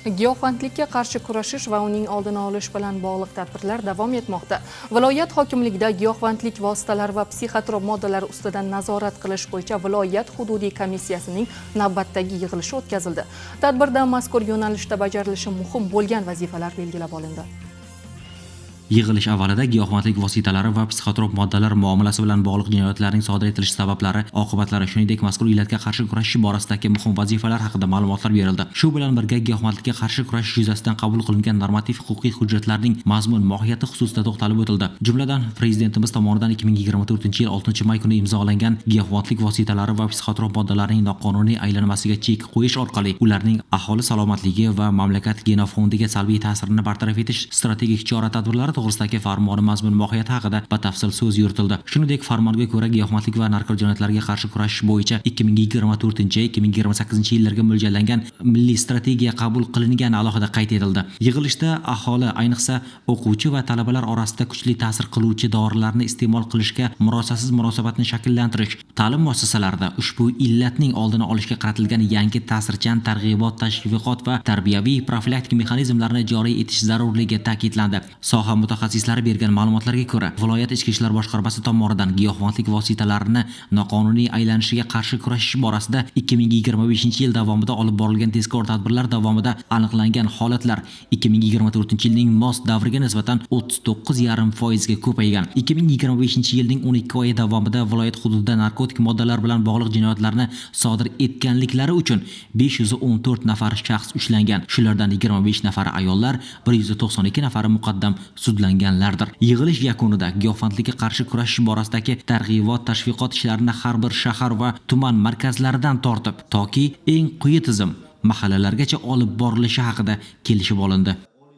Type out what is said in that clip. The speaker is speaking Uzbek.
Giyohvandlikka qarshi kurashish va uning oldini olish bilan bog'liq tadbirlar davom etmoqda. Viloyat hokimligida giyohvandlik vositalari va psixotrop moddalar ustidan nazorat qilish bo'yicha viloyat hududiy komissiyasining navbatdagi yig'ilishi o'tkazildi. Tadbirda mazkur yo'nalishda bajarilishi muhim bo'lgan vazifalar belgilab olindi. Yig'ilish avvalida giyohvandlik vositalari va psixotrop moddalar muomalasi bilan bog'liq jinoyatlarning sodir etilish sabablari, oqibatlari, shuningdek mazkur illatga qarshi kurashish borasidagi muhim vazifalar haqida ma'lumotlar berildi. Shu bilan birga giyohvandlikka qarshi kurashish yuzasidan qabul qilingan normativ-huquqiy hujjatlarning mazmun mohiyati xususida to'xtalib o'tildi. Jumladan, Prezidentimiz tomonidan 2024-yil 6-may kuni imzolangan giyohvandlik vositalari va psixotrop moddalarning noqonuniy aylanmasiga chek qo'yish orqali ularning aholi salomatligi va mamlakat genofondiga salbiy ta'sirini bartaraf etish strategik chora-tadbirlari to'g'risidagi farmoni mazmun mohiyati haqida batafsil so'z yuritildi. Shuningdek, farmonga ko'ra giyohvandlik va narko jinoyatlarga qarshi kurashish bo'yicha 2024-2028 yillarga mo'ljallangan milliy strategiya qabul qilingani alohida qayd etildi. Yig'ilishda aholi, ayniqsa o'quvchi va talabalar orasida kuchli ta'sir qiluvchi dorilarni iste'mol qilishga murosasiz munosabatni shakllantirish, ta'lim muassasalarida ushbu illatning oldini olishga qaratilgan yangi ta'sirchan targ'ibot, tashviqot va tarbiyaviy profilaktik mexanizmlarni joriy etish zarurligi ta'kidlandi. Soha mutaxassislari bergan ma'lumotlarga ko'ra, viloyat ichki ishlar boshqarmasi tomonidan giyohvandlik vositalarini noqonuniy aylanishiga qarshi kurashish borasida 2025-yil davomida olib borilgan tezkor tadbirlar davomida aniqlangan holatlar 2024-yilning mos davriga nisbatan 39,5% ga ko'paygan. 2025-yilning 12 oyi davomida viloyat hududida narkotik moddalar bilan bog'liq jinoyatlarni sodir etganliklari uchun 514 nafar shaxs ushlangan. Shulardan 25 nafari ayollar, 192 nafari muqaddam sudlanganlardir. Yig'ilish yakunida giyohvandlikka qarshi kurashish borasidagi targ'ibot, tashviqot ishlarini har bir shahar va tuman markazlaridan tortib, toki eng quyi tizim mahallalargacha olib borilishi haqida kelishib olindi.